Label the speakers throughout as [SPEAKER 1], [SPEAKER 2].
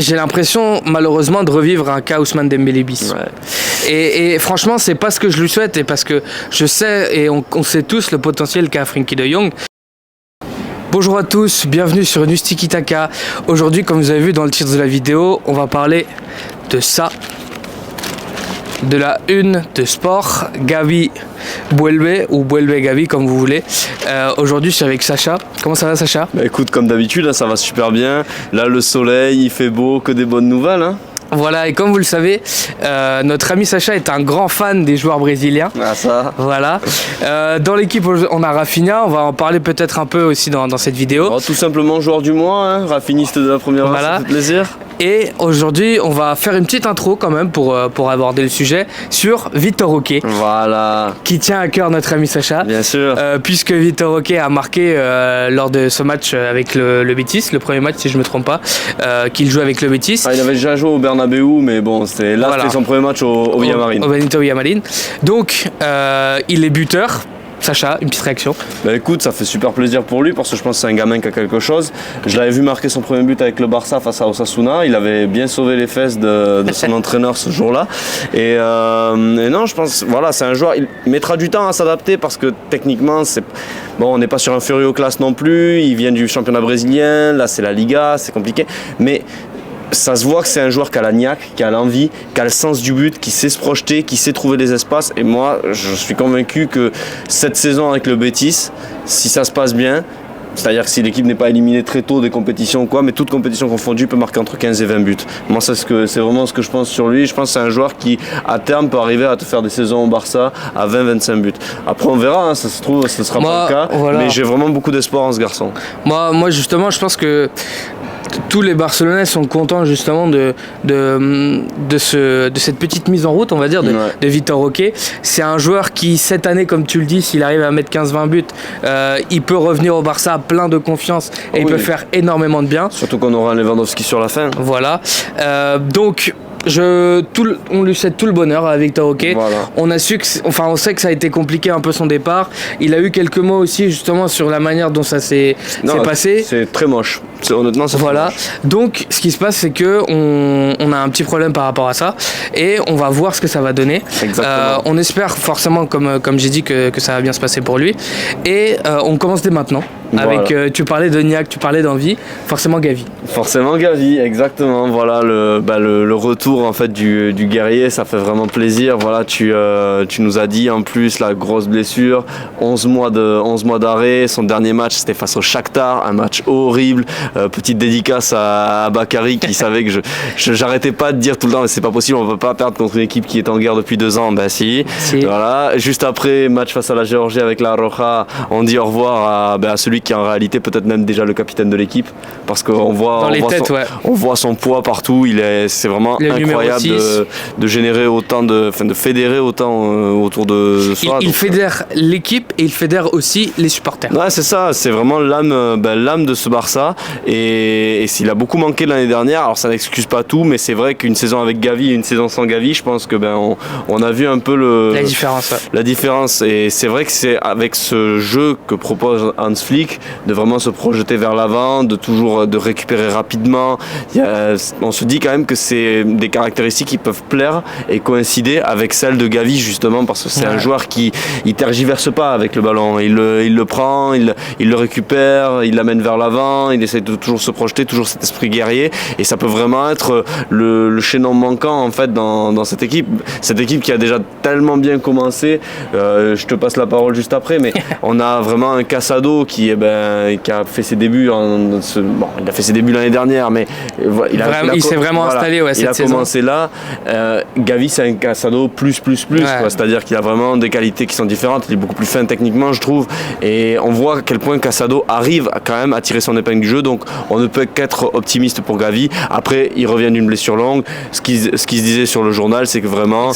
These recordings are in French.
[SPEAKER 1] j'ai l'impression malheureusement de revivre un cas Ousmane Dembélé bis.
[SPEAKER 2] Ouais.
[SPEAKER 1] Et franchement, c'est pas ce que je lui souhaite, et parce que je sais, et on sait tous le potentiel qu'a Frenkie de Jong. Bonjour à tous, bienvenue sur News Tiki Taka. Aujourd'hui, comme vous avez vu dans le titre de la vidéo, on va parler de ça, de la une de sport, Gavi Buelbe ou Buelbe Gavi comme vous voulez. Aujourd'hui je suis avec Sacha. Comment ça va Sacha?
[SPEAKER 2] Bah écoute, comme d'habitude, là, ça va super bien. Là le soleil, il fait beau, que des bonnes nouvelles. Hein.
[SPEAKER 1] Voilà, et comme vous le savez, notre ami Sacha est un grand fan des joueurs brésiliens.
[SPEAKER 2] Ah ça.
[SPEAKER 1] Voilà. Dans l'équipe, on a Rafinha, on va en parler peut-être un peu aussi dans cette vidéo.
[SPEAKER 2] Oh, tout simplement joueur du mois, hein. Raffiniste de la première heure,
[SPEAKER 1] Voilà.
[SPEAKER 2] ça fait plaisir.
[SPEAKER 1] Et aujourd'hui, on va faire une petite intro quand même pour aborder le sujet sur Vitor Roque,
[SPEAKER 2] Voilà.
[SPEAKER 1] qui tient à cœur notre ami Sacha.
[SPEAKER 2] Bien sûr.
[SPEAKER 1] Puisque Vitor Roque a marqué lors de ce match avec le Betis, le premier match si je ne me trompe pas, qu'il joue avec le Betis.
[SPEAKER 2] Ah, il avait déjà joué au Bernabéu, mais bon, c'était son premier match au Villamarín.
[SPEAKER 1] Au Benito Villamarín. Donc, il est buteur. Sacha, une petite réaction?
[SPEAKER 2] Bah écoute, ça fait super plaisir pour lui parce que je pense que c'est un gamin qui a quelque chose. Je l'avais vu marquer son premier but avec le Barça face à Osasuna. Il avait bien sauvé les fesses de son entraîneur ce jour-là. Et non, je pense, voilà, c'est un joueur. Il mettra du temps à s'adapter parce que techniquement, on n'est pas sur un Furio classe non plus. Il vient du championnat brésilien. Là, c'est la Liga, c'est compliqué. Mais ça se voit que c'est un joueur qui a la niaque, qui a l'envie, qui a le sens du but, qui sait se projeter, qui sait trouver les espaces. Et moi, je suis convaincu que cette saison avec le Betis, si ça se passe bien, c'est-à-dire que si l'équipe n'est pas éliminée très tôt des compétitions ou quoi, mais toute compétition confondue peut marquer entre 15 et 20 buts. Moi, c'est vraiment ce que je pense sur lui. Je pense que c'est un joueur qui, à terme, peut arriver à te faire des saisons au Barça à 20-25 buts. Après, on verra, hein, ça se trouve, ce ne sera pas le cas. Voilà. Mais j'ai vraiment beaucoup d'espoir en ce garçon.
[SPEAKER 1] Moi, justement, je pense que tous les Barcelonais sont contents justement de cette petite mise en route, on va dire, de Vitor Roque. C'est un joueur qui, cette année, comme tu le dis, s'il arrive à mettre 15-20 buts, il peut revenir au Barça plein de confiance et il peut faire énormément de bien.
[SPEAKER 2] Surtout qu'on aura un Lewandowski sur la fin.
[SPEAKER 1] Voilà. Donc, on lui souhaite tout le bonheur à Vitor Roque.
[SPEAKER 2] Voilà.
[SPEAKER 1] On sait que ça a été compliqué un peu son départ. Il a eu quelques mots aussi justement sur la manière dont ça s'est passé.
[SPEAKER 2] C'est très moche. Honnêtement, c'est
[SPEAKER 1] voilà.
[SPEAKER 2] très moche.
[SPEAKER 1] Donc, ce qui se passe, c'est que on a un petit problème par rapport à ça et on va voir ce que ça va donner. On espère forcément, comme j'ai dit, que ça va bien se passer pour lui. Et on commence dès maintenant. Voilà. Avec, tu parlais de niaque, tu parlais d'envie, forcément Gavi.
[SPEAKER 2] Forcément Gavi, exactement. Voilà le retour en fait du guerrier, ça fait vraiment plaisir. Voilà, tu nous as dit en plus la grosse blessure, 11 mois d'arrêt. Son dernier match c'était face au Shakhtar, un match horrible. Petite dédicace à Bakary qui savait que j'arrêtais pas de dire tout le temps mais c'est pas possible, on peut pas perdre contre une équipe qui est en guerre depuis 2 ans. Ben si. Voilà. Juste après match face à la Géorgie avec la Roja, on dit au revoir à celui qui est en réalité peut-être même déjà le capitaine de l'équipe parce qu'on voit on voit son poids partout. C'est vraiment incroyable de générer autant de fédérer autant autour de soi.
[SPEAKER 1] Il fédère l'équipe et il fédère aussi les supporters.
[SPEAKER 2] Ouais, c'est ça, c'est vraiment l'âme de ce Barça et s'il a beaucoup manqué l'année dernière, alors ça n'excuse pas tout, mais c'est vrai qu'une saison avec Gavi et une saison sans Gavi, je pense que on a vu un peu la différence et c'est vrai que c'est avec ce jeu que propose Hans Flick de vraiment se projeter vers l'avant, de récupérer rapidement. On se dit quand même que c'est des caractéristiques qui peuvent plaire et coïncider avec celles de Gavi justement parce que c'est un joueur qui il tergiverse pas avec le ballon, il le prend, il le récupère, il l'amène vers l'avant, il essaie de toujours se projeter, toujours cet esprit guerrier et ça peut vraiment être le chaînon manquant en fait dans cette équipe qui a déjà tellement bien commencé. Je te passe la parole juste après, mais on a vraiment un Casado qui a fait ses débuts il a fait ses débuts l'année dernière, mais
[SPEAKER 1] il s'est vraiment installé cette saison.
[SPEAKER 2] Il a commencé là. Gavi c'est un Casado plus c'est-à-dire qu'il a vraiment des qualités qui sont différentes, il est beaucoup plus fin techniquement je trouve et on voit à quel point Casado arrive quand même à tirer son épingle du jeu, donc on ne peut qu'être optimiste pour Gavi. Après il revient d'une blessure longue, ce qui se disait sur le journal c'est que vraiment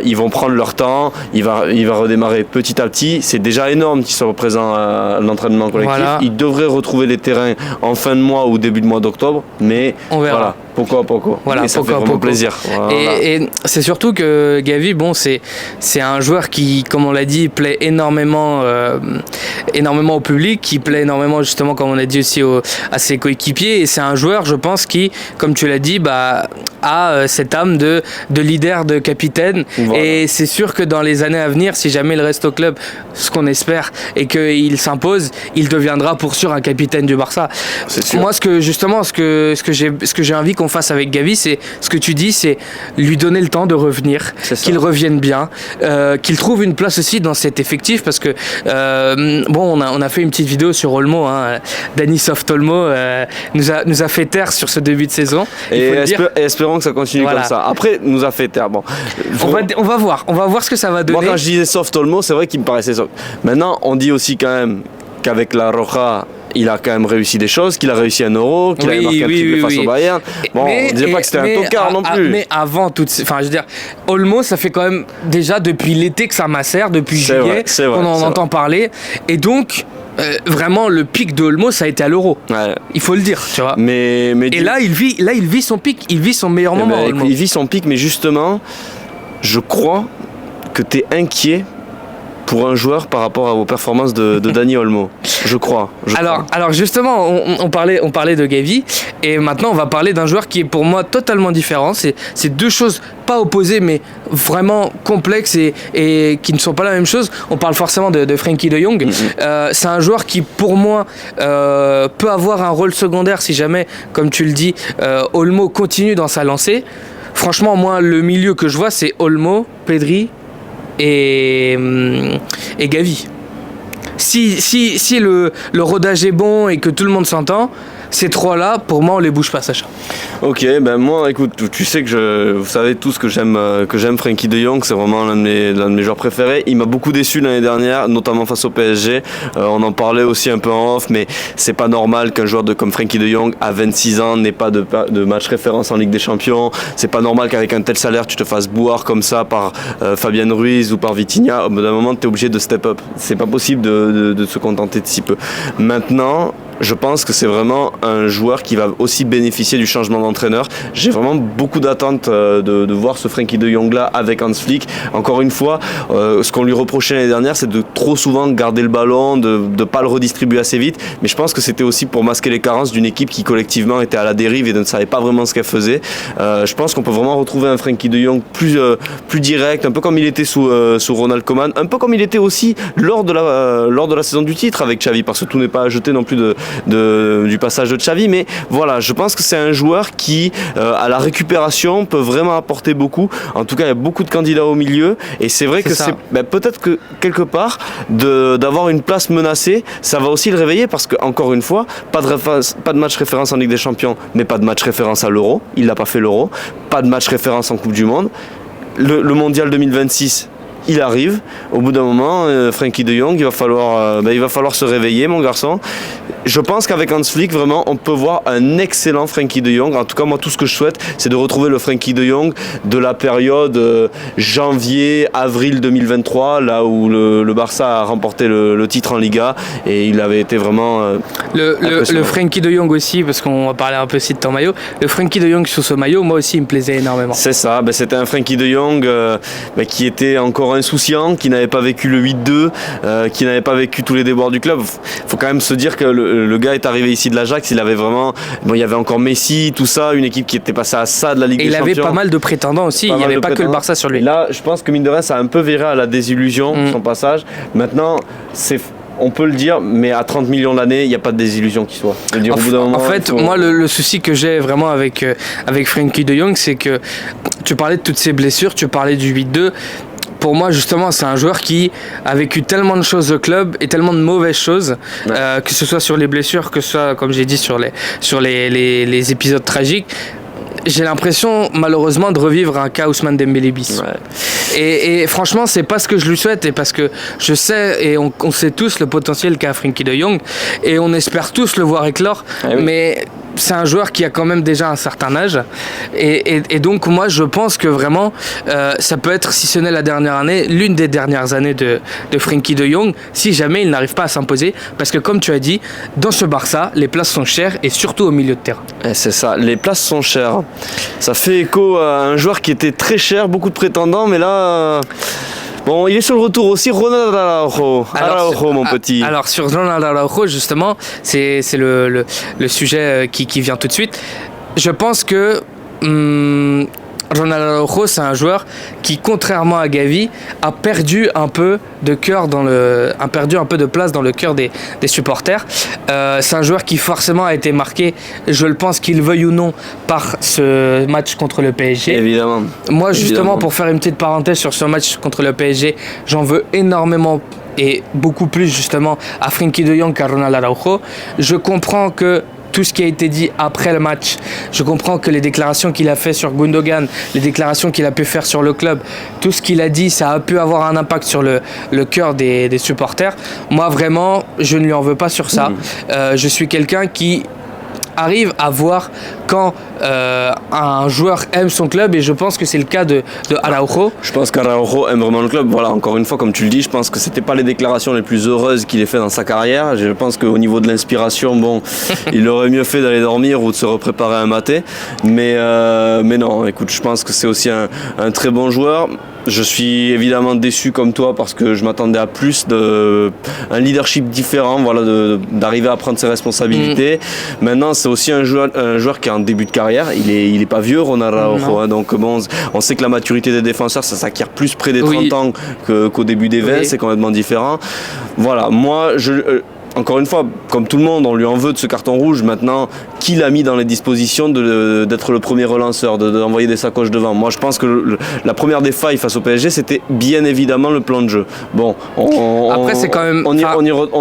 [SPEAKER 2] ils vont prendre leur temps, il va redémarrer petit à petit, c'est déjà énorme qu'il soit présent à l'entraînement collectif. Il devrait retrouver les terrains en fin de mois ou début de mois d'octobre, mais
[SPEAKER 1] on verra. Voilà,
[SPEAKER 2] et ça fait vraiment plaisir. Voilà.
[SPEAKER 1] Et c'est surtout que Gavi, bon, c'est un joueur qui, comme on l'a dit, plaît énormément au public, qui plaît énormément justement, comme on a dit aussi à ses coéquipiers. Et c'est un joueur, je pense, qui, comme tu l'as dit, a cette âme de leader, de capitaine. Voilà. Et c'est sûr que dans les années à venir, si jamais il reste au club, ce qu'on espère, et qu'il s'impose, il deviendra pour sûr un capitaine du Barça. Moi, ce que j'ai envie qu'on fasse avec Gavi, c'est ce que tu dis, c'est lui donner le temps de revenir, qu'il revienne bien, qu'il trouve une place aussi dans cet effectif, parce que on a fait une petite vidéo sur Olmo, hein. Dani Soft Olmo nous a fait taire sur ce début de saison.
[SPEAKER 2] Et espérons que ça continue comme ça. Après, nous a fait taire. Bon,
[SPEAKER 1] on va voir ce que ça va donner.
[SPEAKER 2] Moi, quand je disais Soft Olmo, c'est vrai qu'il me paraissait soft. Maintenant, on dit aussi quand même qu'avec la Roja, il a quand même réussi des choses, qu'il a réussi un Euro, qu'il a marqué un triplé face au Bayern. Bon, on ne disait pas que c'était un tocard non plus.
[SPEAKER 1] Mais avant je veux dire, Olmo, ça fait quand même déjà depuis l'été que ça macère, depuis juillet, qu'on en entend parler. Et donc, vraiment, le pic de Olmo, ça a été à l'Euro. Ouais. Il faut le dire, tu vois. Et là, il vit son pic, il vit son meilleur moment.
[SPEAKER 2] Il vit son pic, mais justement, je crois que tu es inquiet pour un joueur par rapport aux performances de Dani Olmo. Je crois.
[SPEAKER 1] Alors justement, on parlait de Gavi, et maintenant on va parler d'un joueur qui est pour moi totalement différent. C'est deux choses pas opposées, mais vraiment complexes et qui ne sont pas la même chose. On parle forcément de Frenkie de Jong. C'est un joueur qui, pour moi, peut avoir un rôle secondaire si jamais, comme tu le dis, Olmo continue dans sa lancée. Franchement, moi, le milieu que je vois, c'est Olmo, Pedri et Gavi. Si le rodage est bon et que tout le monde s'entend, ces trois-là, pour moi, on les bouge pas, Sacha.
[SPEAKER 2] Ok, ben moi, écoute, tu sais que vous savez tous que j'aime Frenkie de Jong, c'est vraiment l'un de mes joueurs préférés. Il m'a beaucoup déçu l'année dernière, notamment face au PSG. On en parlait aussi un peu en off, mais c'est pas normal qu'un joueur comme Frenkie de Jong, à 26 ans, n'ait pas de match référence en Ligue des Champions. C'est pas normal qu'avec un tel salaire, tu te fasses boire comme ça par Fabien Ruiz ou par Vitinha. Au bout d'un moment, tu es obligé de step up. C'est pas possible de se contenter de si peu. Maintenant, je pense que c'est vraiment un joueur qui va aussi bénéficier du changement d'entraîneur. J'ai vraiment beaucoup d'attentes de voir ce Frenkie de Jong là avec Hans Flick. Encore une fois, ce qu'on lui reprochait l'année dernière, c'est de trop souvent garder le ballon, de ne pas le redistribuer assez vite. Mais je pense que c'était aussi pour masquer les carences d'une équipe qui collectivement était à la dérive et ne savait pas vraiment ce qu'elle faisait. Je pense qu'on peut vraiment retrouver un Frenkie de Jong plus direct, un peu comme il était sous Ronald Koeman, un peu comme il était aussi lors de la saison du titre avec Xavi, parce que tout n'est pas à jeter non plus du passage de Xavi, mais voilà, je pense que c'est un joueur qui à la récupération peut vraiment apporter beaucoup. En tout cas, il y a beaucoup de candidats au milieu, et c'est vrai que peut-être que quelque part d'avoir une place menacée, ça va aussi le réveiller, parce que encore une fois, pas de match référence en Ligue des Champions, mais pas de match référence à l'Euro, il n'a pas fait l'Euro, pas de match référence en Coupe du Monde, le Mondial 2026 il arrive. Au bout d'un moment, Frenkie de Jong, il va falloir se réveiller, mon garçon. Je pense qu'avec Hans Flick, vraiment, on peut voir un excellent Frenkie de Jong. En tout cas, moi, tout ce que je souhaite, c'est de retrouver le Frenkie de Jong de la période janvier-avril 2023, là où le Barça a remporté le titre en Liga, et il avait été vraiment
[SPEAKER 1] le Frenkie de Jong aussi, parce qu'on va parler un peu aussi de ton maillot. Le Frenkie de Jong sur ce maillot, moi aussi, il me plaisait énormément.
[SPEAKER 2] C'est ça, c'était un Frenkie de Jong qui était encore insouciant, qui n'avait pas vécu le 8-2, qui n'avait pas vécu tous les déboires du club. Faut quand même se dire que le gars est arrivé ici de l'Ajax, il avait vraiment, il y avait encore Messi, tout ça, une équipe qui était passée à ça de la Ligue des Champions.
[SPEAKER 1] Et il avait pas mal de prétendants aussi, il n'y avait pas que le Barça sur lui.
[SPEAKER 2] Et là, je pense que mine de rien, ça a un peu viré à la désillusion, son passage. Maintenant, on peut le dire, mais à 30 millions l'année, il n'y a pas de désillusion qui soit. Au bout d'un moment,
[SPEAKER 1] moi, le souci que j'ai vraiment avec Frenkie de Jong, c'est que tu parlais de toutes ces blessures, tu parlais du 8-2. Pour moi, justement, c'est un joueur qui a vécu tellement de choses au club et tellement de mauvaises choses, que ce soit sur les blessures, que ce soit, comme j'ai dit, sur les épisodes tragiques. J'ai l'impression, malheureusement, de revivre un cas Ousmane Dembélé bis. Ouais. Et franchement, c'est pas ce que je lui souhaite, et parce que je sais, et on sait tous le potentiel qu'a Frenkie de Jong, et on espère tous le voir éclore, mais c'est un joueur qui a quand même déjà un certain âge. Et donc, moi, je pense que vraiment, ça peut être, si ce n'est la dernière année, l'une des dernières années de Frenkie de Jong, si jamais il n'arrive pas à s'imposer. Parce que, comme tu as dit, dans ce Barça, les places sont chères et surtout au milieu de terrain.
[SPEAKER 2] Et c'est ça, les places sont chères. Ça fait écho à un joueur qui était très cher, beaucoup de prétendants, mais là... Bon, il est sur le retour aussi, Ronald Araujo, mon petit.
[SPEAKER 1] Alors, sur Ronald Araujo, justement, c'est le sujet qui vient tout de suite. Je pense que Ronald Araujo, c'est un joueur qui, contrairement à Gavi, a perdu un peu de cœur a perdu un peu de place dans le cœur des supporters. C'est un joueur qui forcément a été marqué, je le pense qu'il veuille ou non, par ce match contre le PSG.
[SPEAKER 2] Évidemment.
[SPEAKER 1] Moi, justement, pour faire une petite parenthèse sur ce match contre le PSG, j'en veux énormément et beaucoup plus justement à Frenkie de Jong qu'à Ronald Araujo. Je comprends que tout ce qui a été dit après le match, je comprends que les déclarations qu'il a fait sur Gundogan, les déclarations qu'il a pu faire sur le club, tout ce qu'il a dit, ça a pu avoir un impact sur le cœur des supporters. Moi, vraiment, je ne lui en veux pas sur ça. Je suis quelqu'un qui arrive à voir quand un joueur aime son club, et je pense que c'est le cas de Araujo.
[SPEAKER 2] Je pense qu'Araujo aime vraiment le club. Voilà, encore une fois, comme tu le dis, je pense que c'était pas les déclarations les plus heureuses qu'il ait fait dans sa carrière. Je pense qu'au niveau de l'inspiration, bon, il aurait mieux fait d'aller dormir ou de se repréparer un maté. Mais non, écoute, je pense que c'est aussi un très bon joueur. Je suis évidemment déçu comme toi parce que je m'attendais à plus un leadership différent, voilà, d'arriver à prendre ses responsabilités. Maintenant, c'est aussi un joueur qui est en début de carrière. Il est pas vieux, Ronald Araujo, hein, donc bon, on sait que la maturité des défenseurs, ça s'acquiert plus près des 30 ans qu'au début des 20, c'est complètement différent. Voilà, moi, encore une fois, comme tout le monde, on lui en veut de ce carton rouge. Maintenant, qui l'a mis dans les dispositions d'être le premier relanceur, d'envoyer des sacoches devant? Moi, je pense que la première des failles face au PSG, c'était bien évidemment le plan de jeu. Bon,
[SPEAKER 1] après, c'est quand même...
[SPEAKER 2] on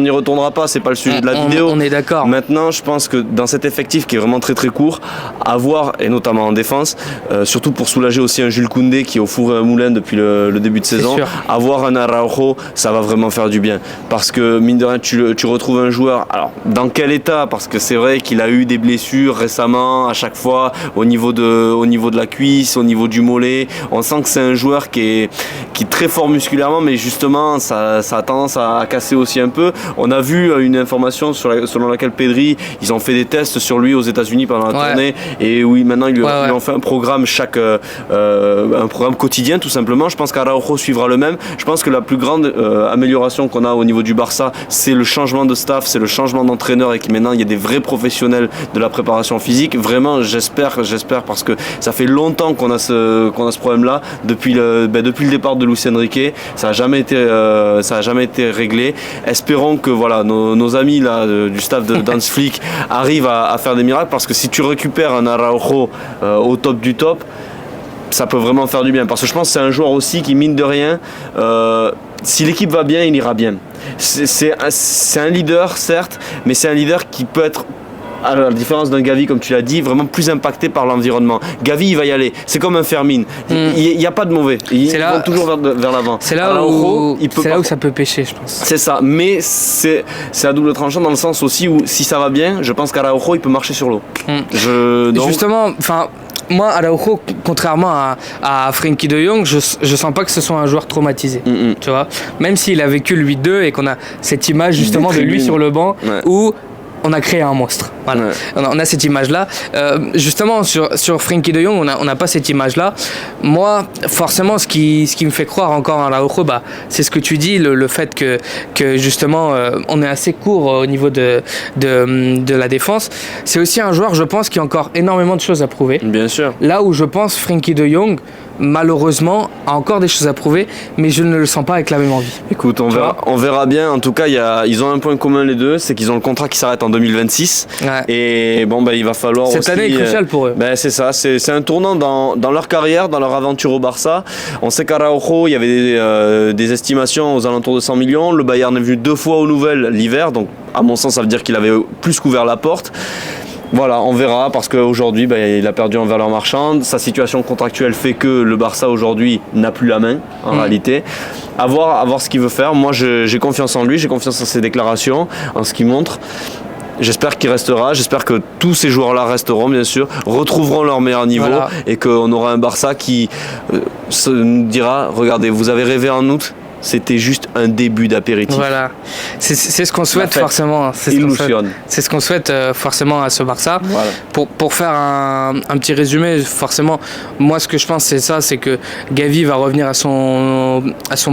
[SPEAKER 2] n'y retournera pas, c'est pas le sujet de la vidéo.
[SPEAKER 1] On est d'accord.
[SPEAKER 2] Maintenant, je pense que dans cet effectif qui est vraiment très très court, avoir, et notamment en défense, surtout pour soulager aussi un Jules Koundé qui est au four et au moulin depuis le début de saison, avoir un Araujo, ça va vraiment faire du bien. Parce que, mine de rien, tu retrouves un joueur, alors dans quel état, parce que c'est vrai qu'il a eu des blessures récemment à chaque fois au niveau de la cuisse, au niveau du mollet. On sent que c'est un joueur qui est très fort musculairement, mais justement ça a tendance à casser aussi un peu. On a vu une information selon laquelle Pedri, ils ont fait des tests sur lui aux États-Unis pendant la tournée, et oui, maintenant ils lui ont fait un programme un programme quotidien tout simplement. Je pense qu'Araujo suivra le même. Je pense que la plus grande amélioration qu'on a au niveau du Barça, c'est le changement de staff, c'est le changement d'entraîneur, et que maintenant il y a des vrais professionnels de la préparation physique. Vraiment, j'espère parce que ça fait longtemps qu'on a ce problème là depuis le départ de Luis Enrique. Ça a jamais été réglé. Espérons que voilà, nos amis là du staff de Hans Flick arrivent à faire des miracles, parce que si tu récupères un Araujo au top du top, ça peut vraiment faire du bien, parce que je pense que c'est un joueur aussi qui, mine de rien, si l'équipe va bien, il ira bien. C'est un leader, certes, mais c'est un leader qui peut être, à la différence d'un Gavi, comme tu l'as dit, vraiment plus impacté par l'environnement. Gavi, il va y aller. C'est comme un Fermin. Il n'y a pas de mauvais. Ils vont toujours vers l'avant.
[SPEAKER 1] C'est là où ça peut pêcher, je pense.
[SPEAKER 2] C'est ça. Mais c'est à double tranchant, dans le sens aussi où, si ça va bien, je pense qu'Araujo, il peut marcher sur l'eau.
[SPEAKER 1] Justement, moi, Araujo, contrairement à Frenkie de Jong, je sens pas que ce soit un joueur traumatisé. Tu vois, même s'il a vécu le 8-2 et qu'on a cette image justement de lui sur le banc où on a créé un monstre. Voilà. On a cette image-là. Justement, sur Frenkie de Jong, on n'a pas cette image-là. Moi, forcément, ce qui me fait croire encore à Araujo, c'est ce que tu dis, le fait que justement, on est assez court au niveau de la défense. C'est aussi un joueur, je pense, qui a encore énormément de choses à prouver.
[SPEAKER 2] Bien sûr.
[SPEAKER 1] Là où je pense Frenkie de Jong, malheureusement, a encore des choses à prouver, mais je ne le sens pas avec la même envie.
[SPEAKER 2] Écoute, on verra bien. En tout cas, ils ont un point commun les deux, c'est qu'ils ont le contrat qui s'arrête en 2026. Et bon, il va falloir
[SPEAKER 1] cette année est cruciale pour eux.
[SPEAKER 2] C'est ça, c'est un tournant dans leur carrière, dans leur aventure au Barça. On sait qu'Araujo, il y avait des estimations aux alentours de 100 millions. Le Bayern est venu 2 fois aux nouvelles l'hiver, donc à mon sens, ça veut dire qu'il avait plus qu'ouvert la porte. Voilà, on verra, parce qu'aujourd'hui, il a perdu en valeur marchande. Sa situation contractuelle fait que le Barça aujourd'hui n'a plus la main, en réalité. À voir ce qu'il veut faire. Moi, j'ai confiance en lui, j'ai confiance en ses déclarations, en ce qu'il montre. J'espère qu'il restera, j'espère que tous ces joueurs-là resteront bien sûr, retrouveront leur meilleur niveau et qu'on aura un Barça qui nous dira, regardez, vous avez rêvé en août, c'était juste un début d'apéritif.
[SPEAKER 1] Voilà, c'est ce qu'on souhaite forcément. C'est ce qu'on souhaite forcément à ce Barça.
[SPEAKER 2] Voilà.
[SPEAKER 1] Pour faire un petit résumé, forcément, moi ce que je pense c'est ça, c'est que Gavi va revenir à son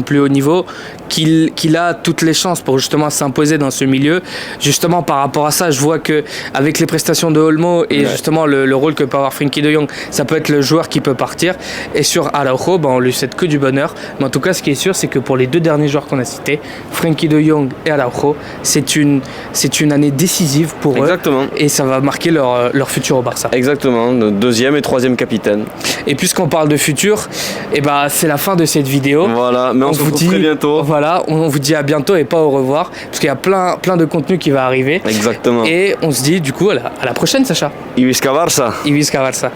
[SPEAKER 1] plus haut niveau, qu'il a toutes les chances pour justement s'imposer dans ce milieu. Justement par rapport à ça, je vois que avec les prestations de Olmo et justement le rôle que peut avoir Frenkie de Jong, ça peut être le joueur qui peut partir. Et sur Araujo, on lui souhaite que du bonheur. Mais en tout cas, ce qui est sûr, c'est que pour les deux derniers joueurs qu'on a cités, Frenkie de Jong et Araujo, c'est une année décisive pour eux. Et ça va marquer leur futur au Barça.
[SPEAKER 2] Exactement, notre deuxième et troisième capitaine.
[SPEAKER 1] Et puisqu'on parle de futur, c'est la fin de cette vidéo.
[SPEAKER 2] Voilà, mais on se retrouve très bientôt.
[SPEAKER 1] Voilà, on vous dit à bientôt et pas au revoir, parce qu'il y a plein de contenu qui va arriver.
[SPEAKER 2] Exactement.
[SPEAKER 1] Et on se dit du coup à la prochaine, Sacha.
[SPEAKER 2] Ivisca Barça.
[SPEAKER 1] Ivisca Barça.